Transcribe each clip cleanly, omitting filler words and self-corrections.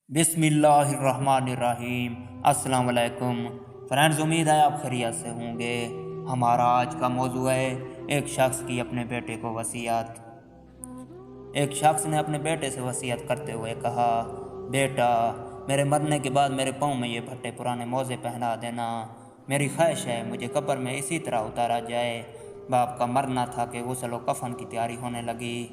बिस्मिल्लाहिर्रहमानिर्रहीम। अस्सलाम वालेकुम फ्रेंड्स, उम्मीद है आप खैरियत से होंगे। हमारा आज का मौजू है एक शख्स की अपने बेटे को वसीयत। एक शख्स ने अपने बेटे से वसीयत करते हुए कहा, बेटा मेरे मरने के बाद मेरे पाँव में ये फटे पुराने मोज़े पहना देना। मेरी ख्वाहिश है मुझे कब्र में इसी तरह उतारा जाए। बाप का मरना था कि गुस्ल व कफन की तैयारी होने लगी।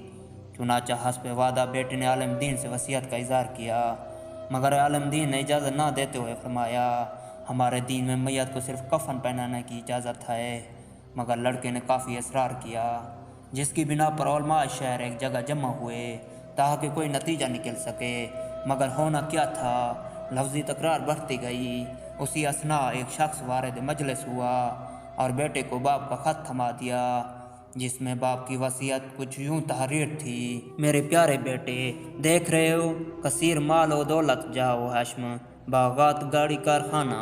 चुनाचा हस्ब वादा बेटे ने आलम दीन से वसीयत का इज़हार किया, मगर आलम दीन ने इजाज़त ना देते हुए फरमाया, हमारे दीन में मैयत को सिर्फ कफन पहनाने की इजाज़त है। मगर लड़के ने काफ़ी इसरार किया, जिसकी बिना पर उलमा शहर एक जगह जमा हुए ताकि कोई नतीजा निकल सके। मगर होना क्या था, लफ्ज़ी तकरार बढ़ती गई। उसी असना एक शख्स वारिद मजलिस हुआ और बेटे को बाप का ख़त थमा दिया, जिसमें बाप की वसीयत कुछ यूँ तहरीर थी। मेरे प्यारे बेटे, देख रहे हो कसीर माल व दौलत जाओ हश्म, बागात गाड़ी कारखाना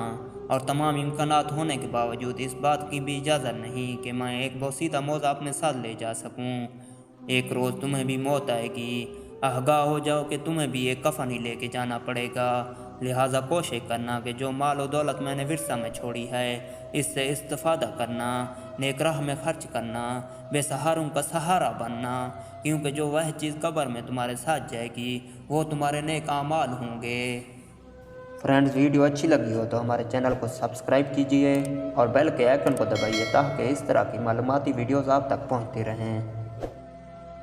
और तमाम इम्कानात होने के बावजूद इस बात की भी इजाज़त नहीं कि मैं एक बोसीदा मौज़ा अपने साथ ले जा सकूं। एक रोज़ तुम्हें भी मौत आएगी, आगाह हो जाओ कि तुम्हें भी एक कफन ही लेके जाना पड़ेगा। लिहाजा कोशिश करना कि जो माल और दौलत मैंने विरसा में छोड़ी है इससे इस्तेफादा करना, नेक राह में खर्च करना, बेसहारों का सहारा बनना, क्योंकि जो वह चीज़ कब्र में तुम्हारे साथ जाएगी वो तुम्हारे नेक आमाल होंगे। फ्रेंड्स, वीडियो अच्छी लगी हो तो हमारे चैनल को सब्सक्राइब कीजिए और बेल के आइकन को दबाइए ताकि इस तरह की मालूमाती वीडियोज़ आप तक पहुँचती रहें।